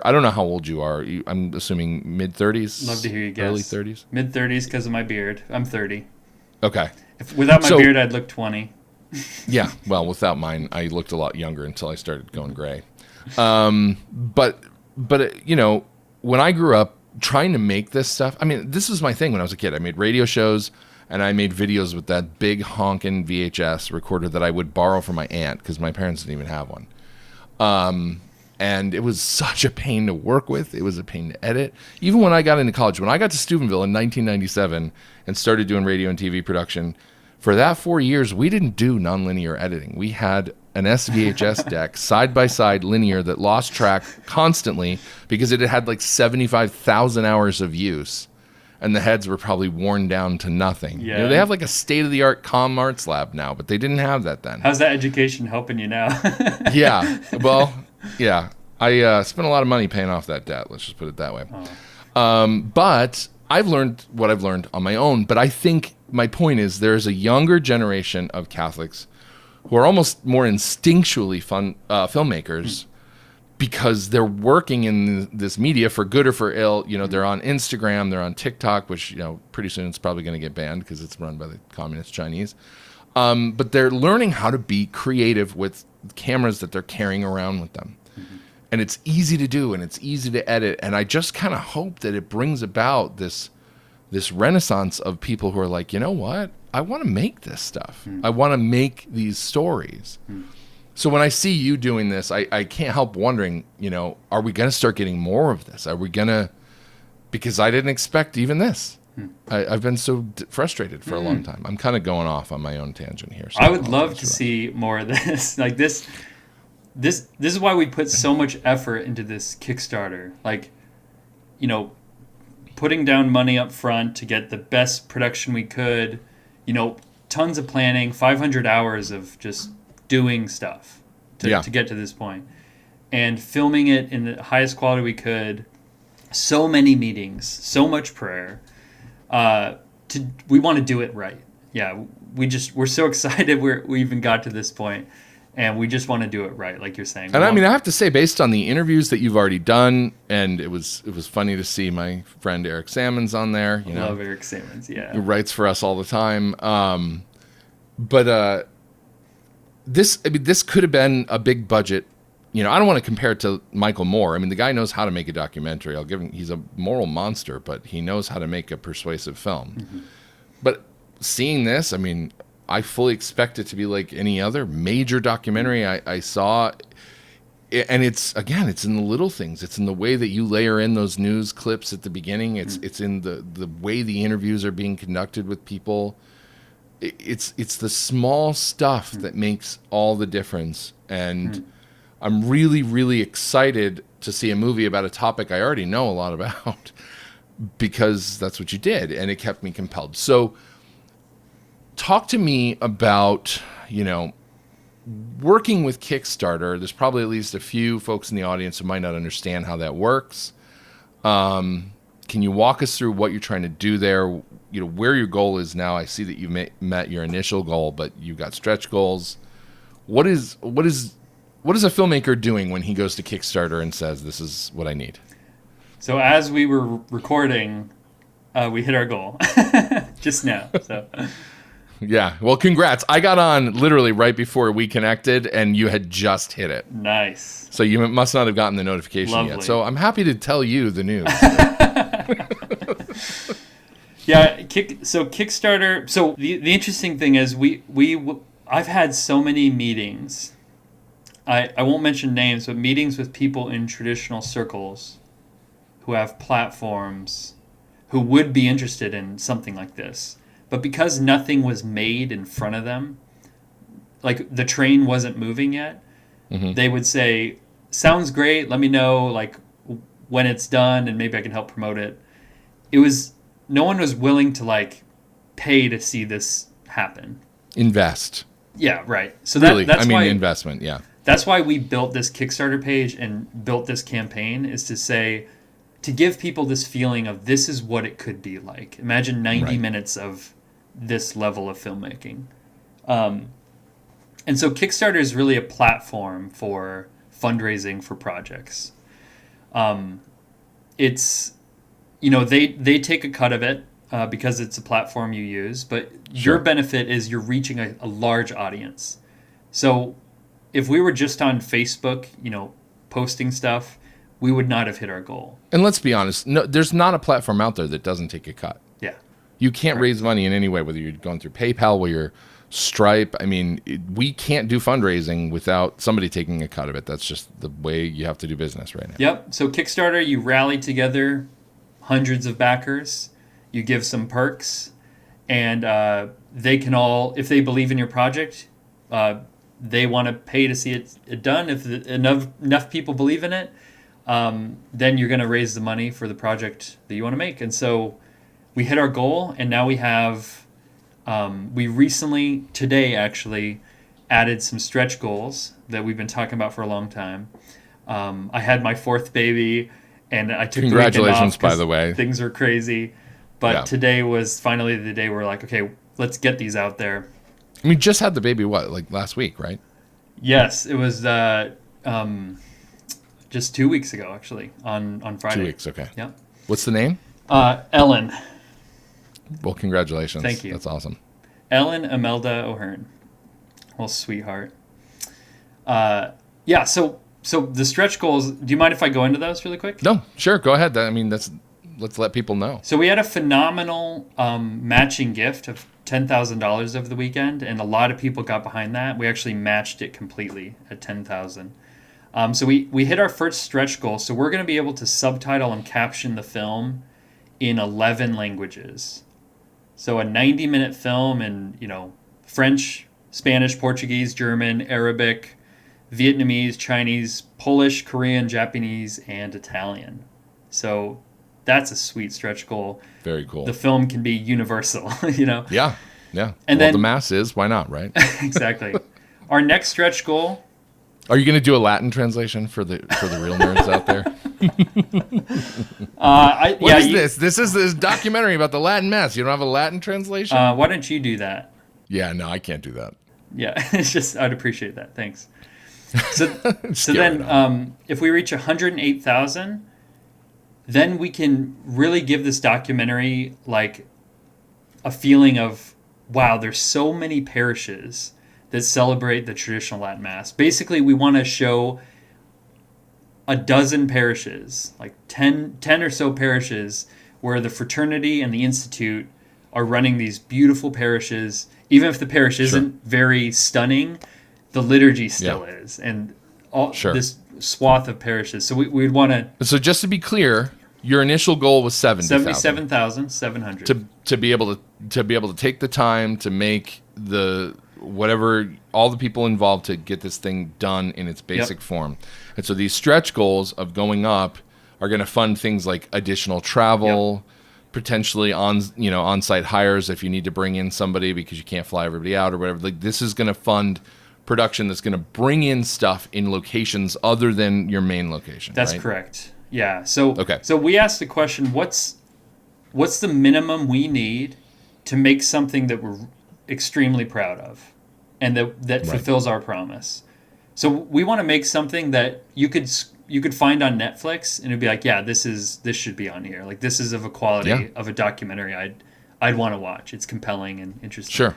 I don't know how old you are. I'm assuming mid-30s? Love to hear you guess. Early 30s? Mid-30s because of my beard. I'm 30. Okay. Without my beard, I'd look 20. Yeah. Well, without mine, I looked a lot younger until I started going gray. But when I grew up, trying to make this stuff, I mean, this was my thing when I was a kid. I made radio shows and I made videos with that big honkin' VHS recorder that I would borrow from my aunt because my parents didn't even have one. And it was such a pain to work with. It was a pain to edit. Even when I got into college, when I got to Steubenville in 1997 and started doing radio and TV production, for that 4 years, we didn't do nonlinear editing. We had an SVHS deck, side-by-side linear, that lost track constantly because it had like 75,000 hours of use. And the heads were probably worn down to nothing. Yeah. They have like a state-of-the-art comm arts lab now, but they didn't have that then. How's that education helping you now? Yeah. Well, yeah. I spent a lot of money paying off that debt. Let's just put it that way. But I've learned what I've learned on my own. But I think my point is there's a younger generation of Catholics who are almost more instinctually filmmakers because they're working in this media for good or for ill. They're on Instagram, they're on TikTok, which, pretty soon it's probably going to get banned because it's run by the communist Chinese. But they're learning how to be creative with cameras that they're carrying around with them. And it's easy to do and it's easy to edit. And I just kind of hope that it brings about this renaissance of people who are like, you know what? I want to make this stuff. I want to make these stories. So when I see you doing this, I can't help wondering, you know, are we going to start getting more of this? Are we going to, because I didn't expect even this. I've been so frustrated for a long time. I'm kind of going off on my own tangent here. So I would love to see more of this. Like this is why we put so much effort into this Kickstarter. Like, you know, putting down money up front to get the best production we could, you know, tons of planning, 500 hours of just doing stuff to get to this point, and filming it in the highest quality we could. So many meetings, so much prayer. We want to do it right. Yeah, we're so excited we even got to this point, and we just want to do it right, like you're saying. And I mean, I have to say, based on the interviews that you've already done, and it was funny to see my friend Eric Salmons on there. You know, love Eric Salmons, yeah. He writes for us all the time. But this could have been a big budget. You know, I don't want to compare it to Michael Moore. I mean, the guy knows how to make a documentary. I'll give him, he's a moral monster, but he knows how to make a persuasive film. But seeing this, I mean, I fully expect it to be like any other major documentary I saw. And it's in the little things. It's in the way that you layer in those news clips at the beginning. It's in the way the interviews are being conducted with people. It's the small stuff that makes all the difference. And I'm really, really excited to see a movie about a topic I already know a lot about, because that's what you did, and it kept me compelled. So talk to me about, you know, working with Kickstarter. There's probably at least a few folks in the audience who might not understand how that works. Can you walk us through what you're trying to do there? You know, where your goal is now. I see that you met your initial goal, but you've got stretch goals. What is a filmmaker doing when he goes to Kickstarter and says, this is what I need? So as we were recording, we hit our goal just now. So yeah, well, congrats. I got on literally right before we connected, and you had just hit it. Nice. So you must not have gotten the notification yet. So I'm happy to tell you the news. Yeah, Kickstarter. So the interesting thing is I've had so many meetings. I won't mention names, but meetings with people in traditional circles who have platforms who would be interested in something like this. But because nothing was made in front of them, like the train wasn't moving yet, they would say, sounds great, let me know like when it's done and maybe I can help promote it. No one was willing to like pay to see this happen. Invest. Yeah, right. So really, that's why investment, yeah. That's why we built this Kickstarter page and built this campaign, is to give people this feeling of this is what it could be like. Imagine 90 minutes of this level of filmmaking. And so Kickstarter is really a platform for fundraising for projects. It's, you know, they take a cut of it because it's a platform you use, but your benefit is you're reaching a large audience. So if we were just on Facebook, you know, posting stuff, we would not have hit our goal. And let's be honest, no, there's not a platform out there that doesn't take a cut. Yeah. You can't raise money in any way, whether you're going through PayPal, whether you're Stripe. I mean, we can't do fundraising without somebody taking a cut of it. That's just the way you have to do business right now. Yep. So Kickstarter, you rally together hundreds of backers, you give some perks, and they can all, if they believe in your project, they want to pay to see it done. If enough people believe in it, then you're going to raise the money for the project that you want to make. And so we hit our goal, and now we have, we recently, today actually, added some stretch goals that we've been talking about for a long time. I had my fourth baby, and I took congratulations, by the way. Things are crazy. But today was finally the day we're like, okay, let's get these out there. I mean, just had the baby, like last week, right? Yes, it was just 2 weeks ago, actually, on Friday. 2 weeks, okay. Yeah. What's the name? Ellen. Well, congratulations. Thank you. That's awesome. Ellen Imelda O'Hearn. Well, sweetheart. Yeah, so the stretch goals, do you mind if I go into those really quick? No, sure, go ahead. Let's let people know. So we had a phenomenal matching gift of $10,000 over the weekend, and a lot of people got behind that. We actually matched it completely at $10,000. So we hit our first stretch goal. So we're going to be able to subtitle and caption the film in 11 languages. So a 90-minute film in, French, Spanish, Portuguese, German, Arabic, Vietnamese, Chinese, Polish, Korean, Japanese, and Italian. So that's a sweet stretch goal. Very cool. The film can be universal, Yeah. And then then the mass is, why not, right? Exactly. Our next stretch goal. Are you going to do a Latin translation for the real nerds out there? What is this? This is this documentary about the Latin Mass. You don't have a Latin translation? Why don't you do that? Yeah, no, I can't do that. Yeah, it's just I'd appreciate that. Thanks. So then, if we reach 108,000, then we can really give this documentary like a feeling of, wow, there's so many parishes that celebrate the traditional Latin Mass. Basically, we want to show a dozen parishes, like 10 or so parishes, where the fraternity and the institute are running these beautiful parishes. Even if the parish isn't very stunning, the liturgy still is. And all this swath of parishes. So we'd want to... So just to be clear, your initial goal was 77,700 to be able to take the time to make all the people involved to get this thing done in its basic form. And so these stretch goals of going up are going to fund things like additional travel, potentially on-site hires if you need to bring in somebody because you can't fly everybody out or whatever. Like, this is going to fund production that's going to bring in stuff in locations other than your main location. That's right? correct. Yeah. So we asked the question, what's the minimum we need to make something that we're extremely proud of and that fulfills our promise? So we want to make something that you could find on Netflix and it'd be like, yeah, this should be on here. Like, this is of a quality of a documentary I'd want to watch. It's compelling and interesting. Sure.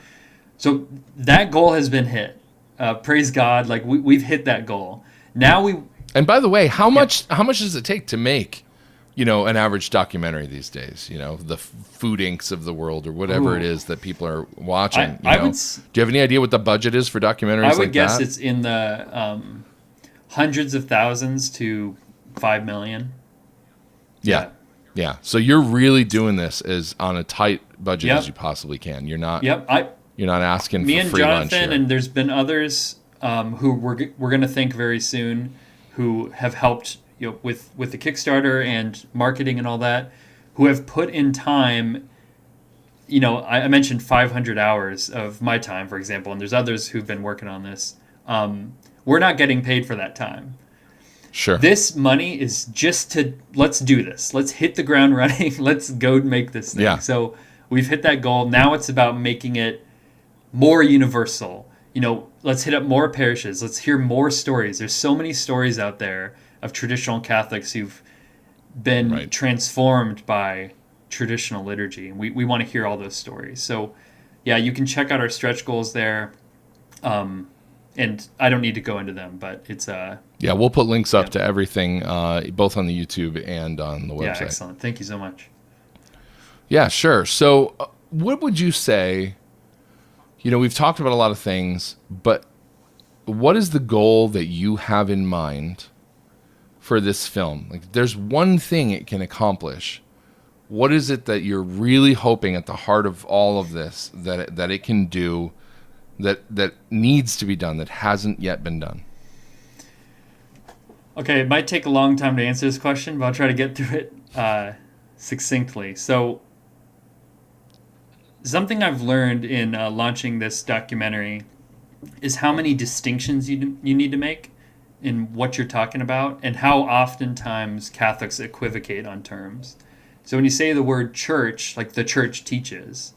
So that goal has been hit. Praise God. Like, we've hit that goal. Now And by the way, how much does it take to make, an average documentary these days? The Food Inks of the world or whatever it is that people are watching. Do you have any idea what the budget is for documentaries like that? I would guess it's in the hundreds of thousands to 5 million. Yeah. So you're really doing this as on a tight budget as you possibly can. You're not. You're not asking for free lunch. Me and Jonathan, and there's been others who we're going to thank very soon, who have helped with the Kickstarter and marketing and all that, who have put in time. I mentioned 500 hours of my time, for example, and there's others who've been working on this. We're not getting paid for that time. Sure. This money is just let's do this. Let's hit the ground running. Let's go make this thing. Yeah. So we've hit that goal. Now it's about making it more universal. Let's hit up more parishes. Let's hear more stories. There's so many stories out there of traditional Catholics who've been transformed by traditional liturgy. And we want to hear all those stories. So, yeah, you can check out our stretch goals there. And I don't need to go into them, but it's... Yeah, we'll put links up to everything, both on the YouTube and on the website. Yeah, excellent. Thank you so much. Yeah, sure. So what would you say... we've talked about a lot of things, but what is the goal that you have in mind for this film? Like, there's one thing it can accomplish. What is it that you're really hoping at the heart of all of this that it can do, that needs to be done, that hasn't yet been done? Okay, it might take a long time to answer this question, but I'll try to get through it succinctly. So, something I've learned in launching this documentary is how many distinctions you need to make in what you're talking about, and how oftentimes Catholics equivocate on terms. So when you say the word church, like the church teaches,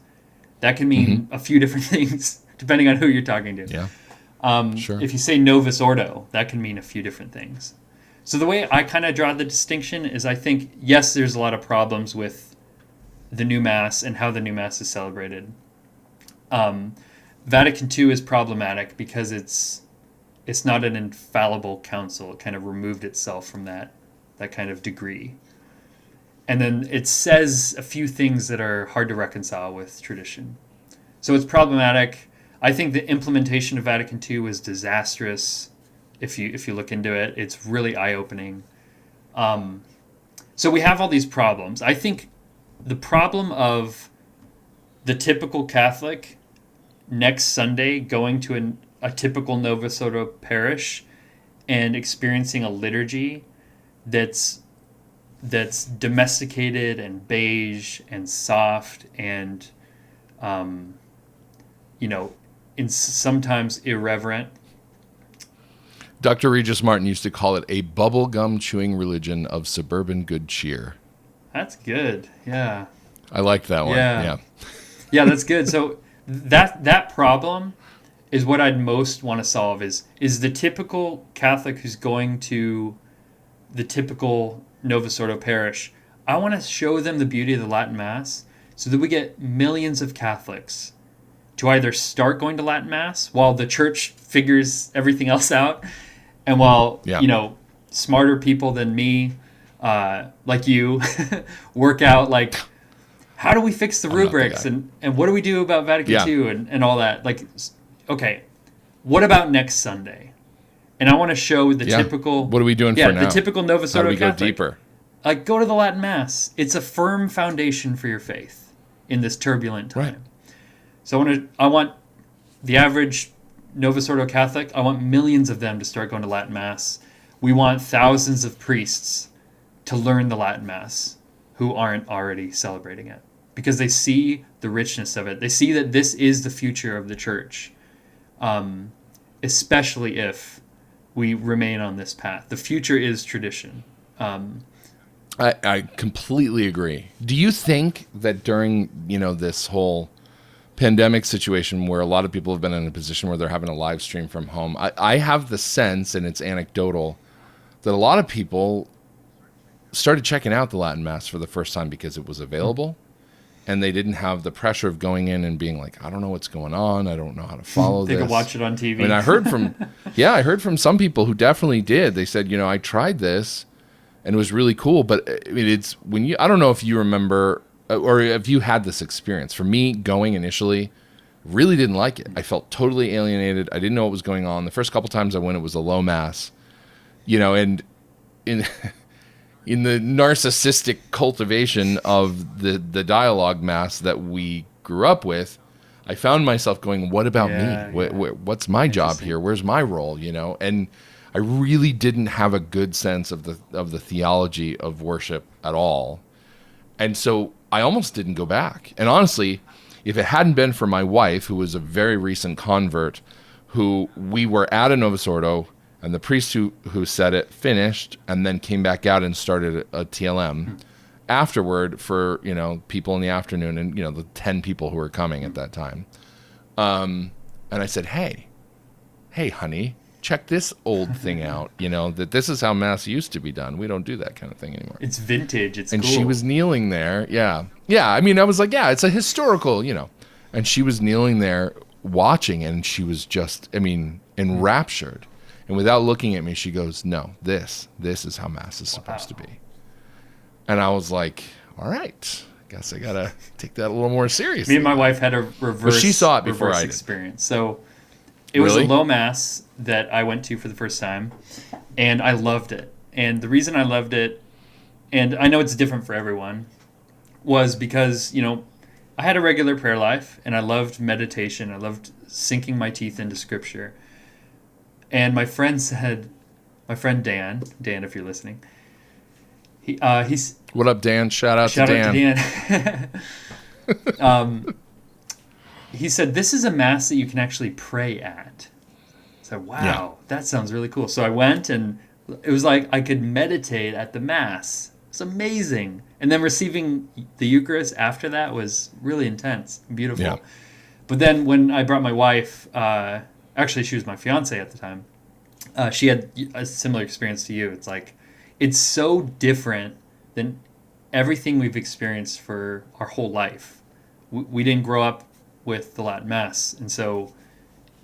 that can mean a few different things depending on who you're talking to. Yeah. Sure. If you say Novus Ordo, that can mean a few different things. So the way I kind of draw the distinction is, I think, yes, there's a lot of problems with the new Mass and how the new Mass is celebrated. Vatican II is problematic because it's it's not an infallible council. It kind of removed itself from that kind of degree. And then it says a few things that are hard to reconcile with tradition. So it's problematic. I think the implementation of Vatican II was disastrous. If you look into it, it's really eye-opening. So we have all these problems. I think the problem of the typical Catholic next Sunday going to a typical Novus Ordo parish and experiencing a liturgy that's domesticated and beige and soft and sometimes irreverent. Dr. Regis Martin used to call it a bubblegum chewing religion of suburban good cheer. That's good. Yeah. I liked that one. Yeah. Yeah, that's good. So that problem is what I'd most want to solve is the typical Catholic who's going to the typical Novus Ordo parish. I want to show them the beauty of the Latin Mass so that we get millions of Catholics to either start going to Latin Mass while the church figures everything else out, and while smarter people than me, like you, work out like how do we fix the rubrics and what do we do about Vatican II and all that. Like, okay, what about next Sunday? And I want to show the typical. What are we doing for now? The typical Novus Ordo Catholic. How do we go deeper? Like, go to the Latin Mass. It's a firm foundation for your faith in this turbulent time. Right. So I want the average Novus Ordo Catholic, I want millions of them to start going to Latin Mass. We want thousands of priests to learn the Latin Mass who aren't already celebrating it, because they see the richness of it. They see that this is the future of the church, especially if we remain on this path. The future is tradition. I completely agree. Do you think that during this whole pandemic situation where a lot of people have been in a position where they're having a live stream from home, I have the sense, and it's anecdotal, that a lot of people started checking out the Latin Mass for the first time because it was available, and they didn't have the pressure of going in and being like, I don't know what's going on, I don't know how to follow this. They could watch it on TV. I mean, I heard from some people who definitely did. They said, I tried this and it was really cool, but I mean, I don't know if you remember or if you had this experience. For me, going initially, really didn't like it. I felt totally alienated. I didn't know what was going on. The first couple times I went, it was a low Mass, and in the narcissistic cultivation of the dialogue Mass that we grew up with, I found myself going, what about me? What's my job here? Where's my role? And I really didn't have a good sense of the theology of worship at all. And so I almost didn't go back. And honestly, if it hadn't been for my wife, who was a very recent convert, who we were at a Novus Ordo, and the priest who said it finished and then came back out and started a TLM afterward for, people in the afternoon and, the 10 people who were coming at that time. And I said, hey, honey, check this old thing out, that this is how Mass used to be done. We don't do that kind of thing anymore. It's vintage. It's and cool. She was kneeling there. Yeah. I mean, I was like, it's a historical, and she was kneeling there watching, and she was just, enraptured. And without looking at me, she goes, no, this is how Mass is supposed to be. And I was like, all right, guess I got to take that a little more seriously. Me and my wife had a reverse, she saw it before I did. Experience. So it was a low Mass that I went to for the first time, and I loved it. And the reason I loved it, and I know it's different for everyone, was because, I had a regular prayer life, and I loved meditation. I loved sinking my teeth into Scripture. And my friend Dan, if you're listening, he's... What up, Dan? Shout out to Dan. He said, this is a Mass that you can actually pray at. I said, wow, that sounds really cool. So I went, and it was like I could meditate at the Mass. It's amazing. And then receiving the Eucharist after that was really intense and beautiful. Yeah. But then when I brought my wife, actually she was my fiance at the time, she had a similar experience to you. It's like, it's so different than everything we've experienced for our whole life. We didn't grow up with the Latin Mass, and so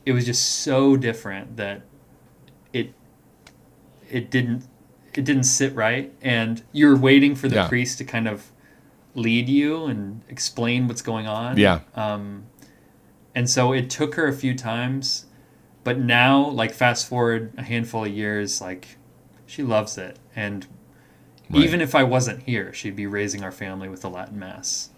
it was just so different that it didn't sit right, and you're waiting for the priest to kind of lead you and explain what's going on. Yeah. And so it took her a few times, but now, like, fast forward a handful of years, like, she loves it. And even if I wasn't here, she'd be raising our family with the Latin Mass.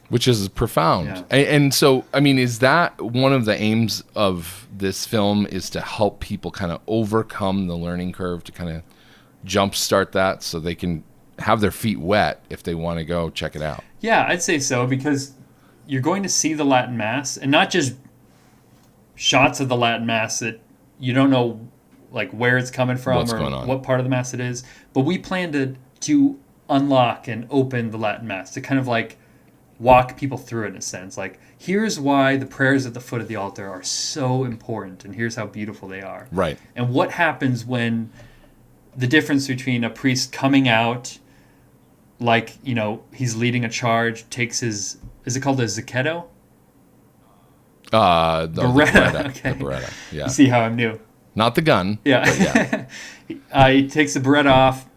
Which is profound. Yeah. And so, I mean, is that one of the aims of this film, is to help people kind of overcome the learning curve, to kind of jumpstart that so they can have their feet wet if they want to go check it out? Yeah, I'd say so, because you're going to see the Latin Mass, and not just shots of the Latin Mass that you don't know, like, where it's coming from or what part of the Mass it is. But we plan to unlock and open the Latin Mass, to kind of like walk people through it in a sense. Like, here's why the prayers at the foot of the altar are so important, and here's how beautiful they are. Right. And what happens when the difference between a priest coming out, like, you know, he's leading a charge, takes his, is it called a zacchetto? The Beretta. Okay. The Beretta. Yeah. You see how I'm new. Not the gun. Yeah. He takes the Beretta off,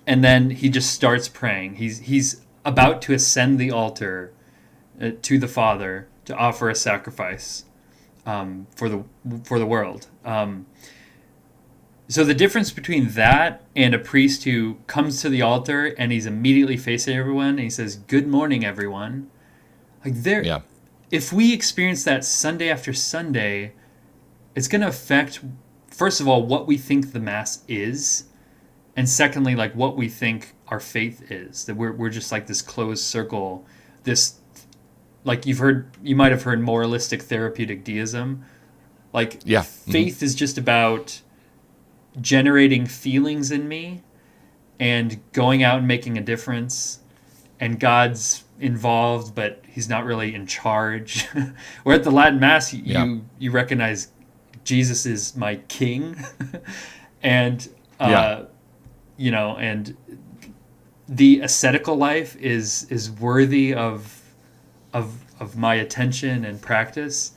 and then he just starts praying. He's about to ascend the altar to the Father to offer a sacrifice for the world. So the difference between that and a priest who comes to the altar and he's immediately facing everyone and he says, "Good morning, everyone." Like, if we experience that Sunday after Sunday, it's going to affect, first of all, what we think the Mass is, and secondly, like, what we think our faith is. That we're just like this closed circle, this, like, you might have heard moralistic therapeutic deism. Like, faith is just about generating feelings in me and going out and making a difference, and God's involved, but he's not really in charge. Or at the Latin Mass, you recognize Jesus is my king. And you know, and the ascetical life is worthy of my attention and practice,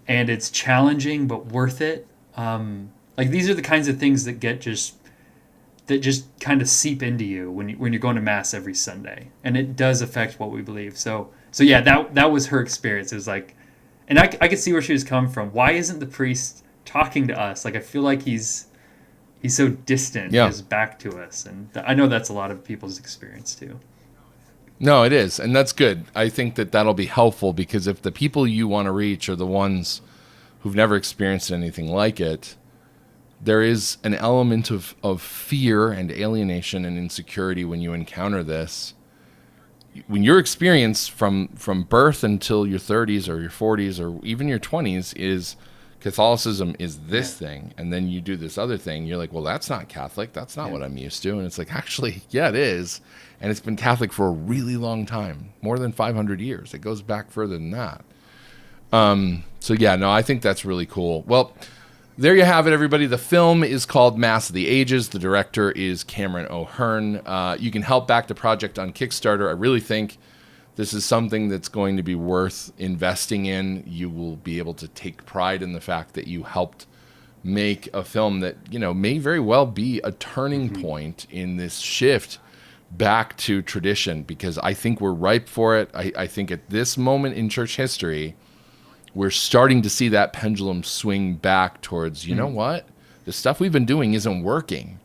and it's challenging but worth it. Like, these are the kinds of things that just kind of seep into you when you're going to Mass every Sunday, and it does affect what we believe. So yeah, that was her experience. It was like, and I could see where she was coming from. Why isn't the priest talking to us? Like, I feel like he's so distant, his back to us, and I know that's a lot of people's experience too. No, it is, and that's good. I think that'll be helpful, because if the people you want to reach are the ones who've never experienced anything like it, there is an element of fear and alienation and insecurity when you encounter this. When your experience from birth until your 30s or your 40s or even your 20s is Catholicism is this thing, and then you do this other thing, you're like, well, that's not Catholic. That's not what I'm used to. And it's like, actually, yeah, it is. And it's been Catholic for a really long time, more than 500 years. It goes back further than that. So yeah, no, I think that's really cool. Well, there you have it, everybody. The film is called Mass of the Ages. The director is Cameron O'Hearn. You can help back the project on Kickstarter. I really think this is something that's going to be worth investing in. You will be able to take pride in the fact that you helped make a film that, you know, may very well be a turning point in this shift back to tradition, because I think we're ripe for it. I think at this moment in church history, we're starting to see that pendulum swing back towards, you know what? The stuff we've been doing isn't working,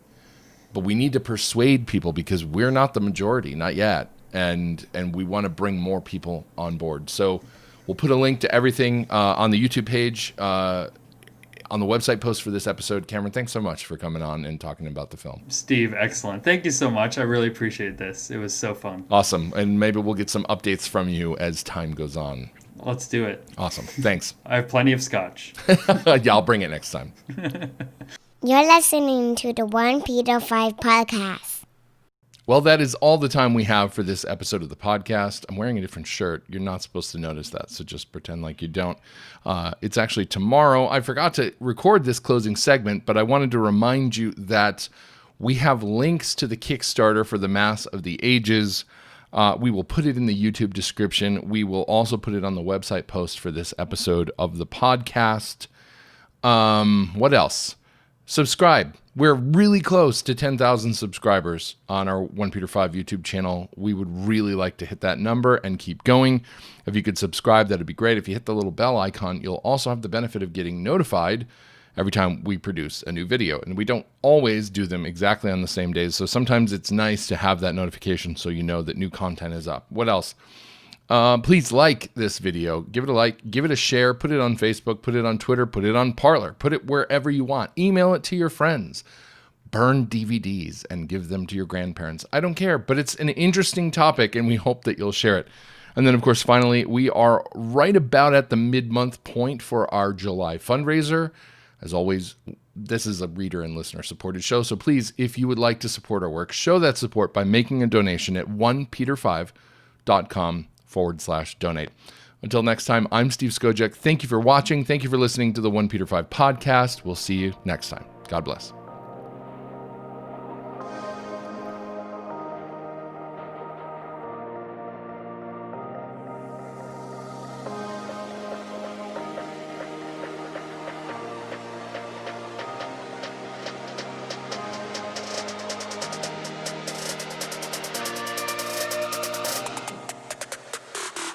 but we need to persuade people, because we're not the majority, not yet. And we want to bring more people on board. So we'll put a link to everything on the YouTube page, on the website post for this episode. Cameron, thanks so much for coming on and talking about the film. Steve, excellent. Thank you so much. I really appreciate this. It was so fun. Awesome. And maybe we'll get some updates from you as time goes on. Let's do it. Awesome. Thanks. I have plenty of scotch. Yeah, I'll bring it next time. You're listening to the OnePeterFive podcast. Well, that is all the time we have for this episode of the podcast. I'm wearing a different shirt. You're not supposed to notice that, so just pretend like you don't. It's actually tomorrow. I forgot to record this closing segment, but I wanted to remind you that we have links to the Kickstarter for the Mass of the Ages. We will put it in the YouTube description. We will also put it on the website post for this episode of the podcast. What else? Subscribe. We're really close to 10,000 subscribers on our OnePeterFive YouTube channel. We would really like to hit that number and keep going. If you could subscribe, that'd be great. If you hit the little bell icon, you'll also have the benefit of getting notified every time we produce a new video. And we don't always do them exactly on the same days, so sometimes it's nice to have that notification so you know that new content is up. What else? Please like this video. Give it a like, give it a share, put it on Facebook, put it on Twitter, put it on Parler, put it wherever you want. Email it to your friends. Burn DVDs and give them to your grandparents. I don't care, but it's an interesting topic and we hope that you'll share it. And then, of course, finally, we are right about at the mid-month point for our July fundraiser. As always, this is a reader and listener supported show. So please, if you would like to support our work, show that support by making a donation at onepeterfive.com/donate. Until next time, I'm Steve Skojek. Thank you for watching. Thank you for listening to the OnePeterFive podcast. We'll see you next time. God bless.